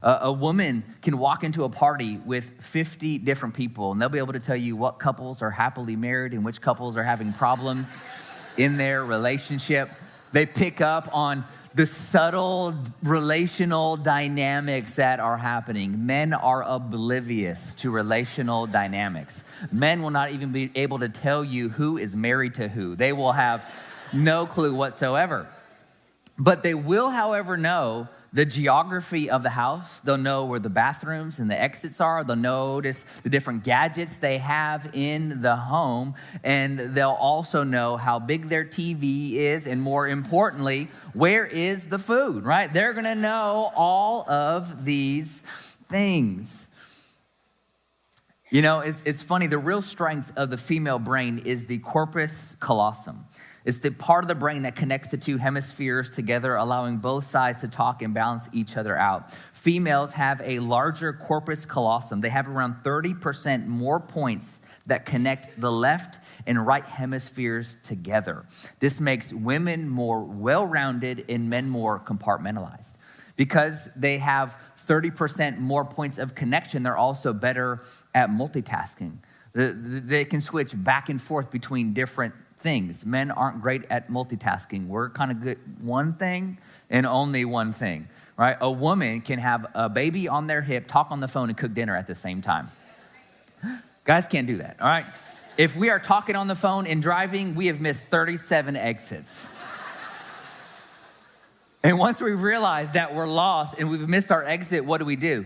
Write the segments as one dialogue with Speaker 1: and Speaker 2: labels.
Speaker 1: A woman can walk into a party with 50 different people, and they'll be able to tell you what couples are happily married and which couples are having problems in their relationship. They pick up on the subtle relational dynamics that are happening. Men are oblivious to relational dynamics. Men will not even be able to tell you who is married to who. They will have no clue whatsoever. But they will, however, know the geography of the house. They'll know where the bathrooms and the exits are. They'll notice the different gadgets they have in the home. And they'll also know how big their TV is. And more importantly, where is the food, right? They're going to know all of these things. You know, it's funny. The real strength of the female brain is the corpus callosum. It's the part of the brain that connects the two hemispheres together, allowing both sides to talk and balance each other out. Females have a larger corpus callosum. They have around 30% more points that connect the left and right hemispheres together. This makes women more well-rounded and men more compartmentalized. Because they have 30% more points of connection, they're also better at multitasking. They can switch back and forth between different things. Men aren't great at multitasking. We're kind of good at one thing and only one thing, right? A woman can have a baby on their hip, talk on the phone, and cook dinner at the same time. Guys can't do that, all right? If we are talking on the phone and driving, we have missed 37 exits. And once we realize that we're lost and we've missed our exit, what do?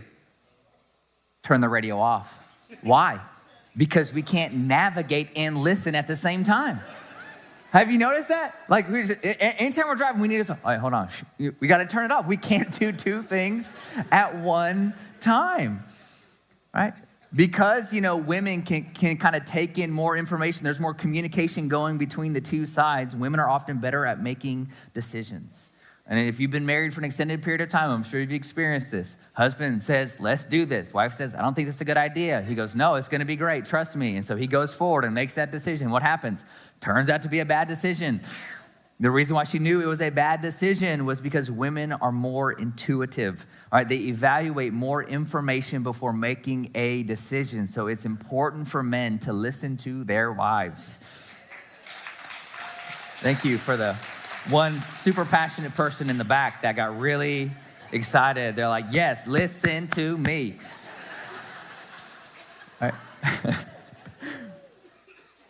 Speaker 1: Turn the radio off. Why? Because we can't navigate and listen at the same time. Have you noticed that? Like, anytime we're driving, we need to, all right, hold on. We got to turn it off. We can't do two things at one time, right? Because, you know, women can kind of take in more information. There's more communication going between the two sides. Women are often better at making decisions. And if you've been married for an extended period of time, I'm sure you've experienced this. Husband says, let's do this. Wife says, I don't think this is a good idea. He goes, no, it's going to be great. Trust me. And so he goes forward and makes that decision. What happens? Turns out to be a bad decision. The reason why she knew it was a bad decision was because women are more intuitive. All right, they evaluate more information before making a decision. So it's important for men to listen to their wives. Thank you for the one super passionate person in the back that got really excited. They're like, yes, listen to me. All right.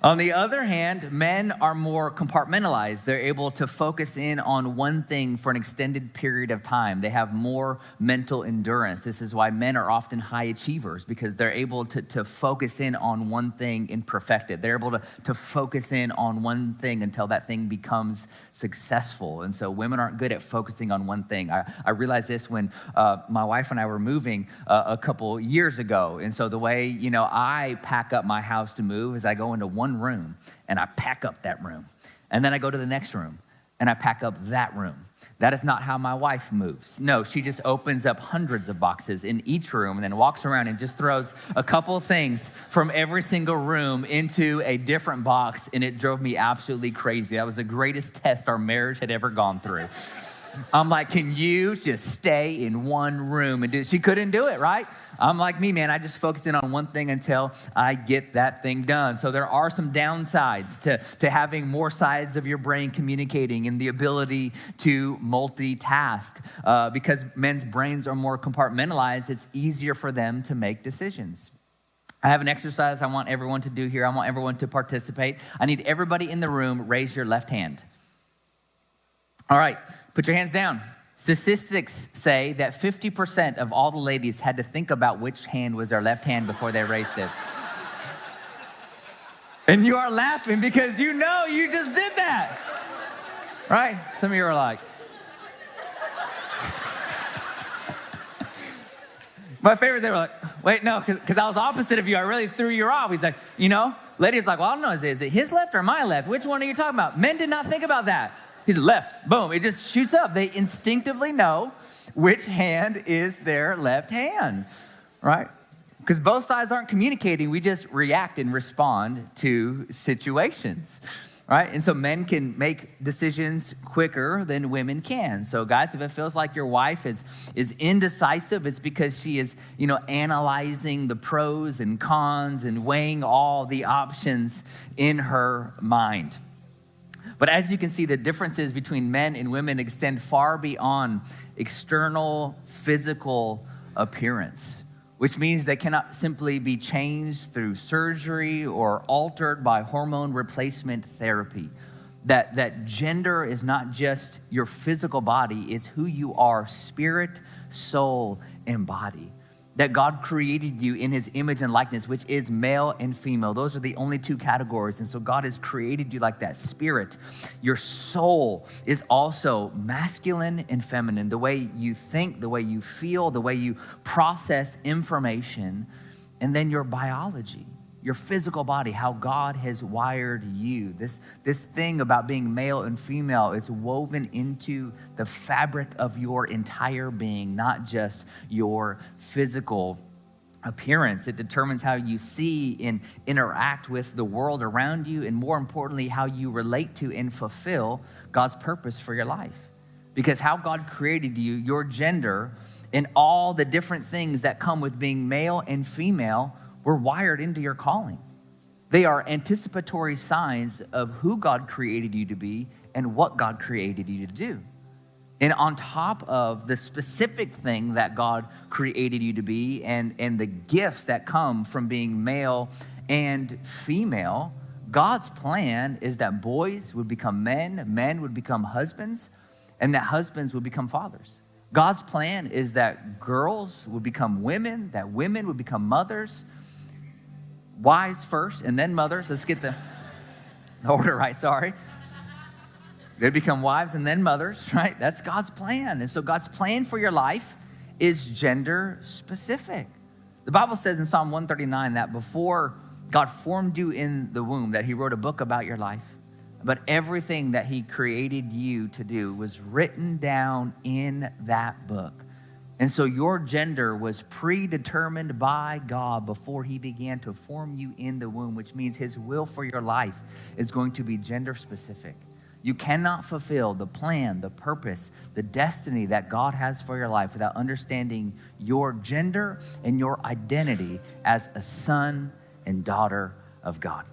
Speaker 1: On the other hand, men are more compartmentalized. They're able to focus in on one thing for an extended period of time. They have more mental endurance. This is why men are often high achievers, because they're able to focus in on one thing and perfect it. They're able to focus in on one thing until that thing becomes successful. And so women aren't good at focusing on one thing. I realized this when my wife and I were moving a couple years ago. And so the way, you know, I pack up my house to move is I go into one room and I pack up that room. And then I go to the next room and I pack up that room. That is not how my wife moves. No, she just opens up hundreds of boxes in each room and then walks around and just throws a couple of things from every single room into a different box. And it drove me absolutely crazy. That was the greatest test our marriage had ever gone through. I'm like, can you just stay in one room and do it? She couldn't do it, right? I'm like me, man. I just focus in on one thing until I get that thing done. So there are some downsides to having more sides of your brain communicating and the ability to multitask. Because men's brains are more compartmentalized, it's easier for them to make decisions. I have an exercise I want everyone to do here. I want everyone to participate. I need everybody in the room, raise your left hand. All right. Put your hands down. Statistics say that 50% of all the ladies had to think about which hand was their left hand before they raised it. And you are laughing because you know you just did that, right? Some of you are like, my favorite, they were like, wait, no, because I was opposite of you. I really threw you off. He's like, you know, ladies like, well, I don't know, is it his left or my left? Which one are you talking about? Men did not think about that. He's left, boom, it just shoots up. They instinctively know which hand is their left hand, right? Because both sides aren't communicating, we just react and respond to situations. right? And so men can make decisions quicker than women can. So guys, if it feels like your wife is indecisive, it's because she is, analyzing the pros and cons and weighing all the options in her mind. But as you can see, the differences between men and women extend far beyond external physical appearance, which means they cannot simply be changed through surgery or altered by hormone replacement therapy. That gender is not just your physical body, it's who you are, spirit, soul, and body. That God created you in his image and likeness, which is male and female. Those are the only two categories. And so God has created you like that. Spirit, your soul is also masculine and feminine. The way you think, the way you feel, the way you process information. And then your biology, your physical body, how God has wired you. This thing about being male and female is woven into the fabric of your entire being, not just your physical appearance. It determines how you see and interact with the world around you, and more importantly, how you relate to and fulfill God's purpose for your life. Because how God created you, your gender, and all the different things that come with being male and female were wired into your calling. They are anticipatory signs of who God created you to be and what God created you to do. And on top of the specific thing that God created you to be and the gifts that come from being male and female, God's plan is that boys would become men, men would become husbands, and that husbands would become fathers. God's plan is that girls would become women, that women would become mothers, wives first, and then mothers. Let's get the order right, sorry. They become wives and then mothers, right? That's God's plan. And so God's plan for your life is gender specific. The Bible says in Psalm 139 that before God formed you in the womb, that he wrote a book about your life. But everything that he created you to do was written down in that book. And so your gender was predetermined by God before he began to form you in the womb, which means his will for your life is going to be gender specific. You cannot fulfill the plan, the purpose, the destiny that God has for your life without understanding your gender and your identity as a son and daughter of God.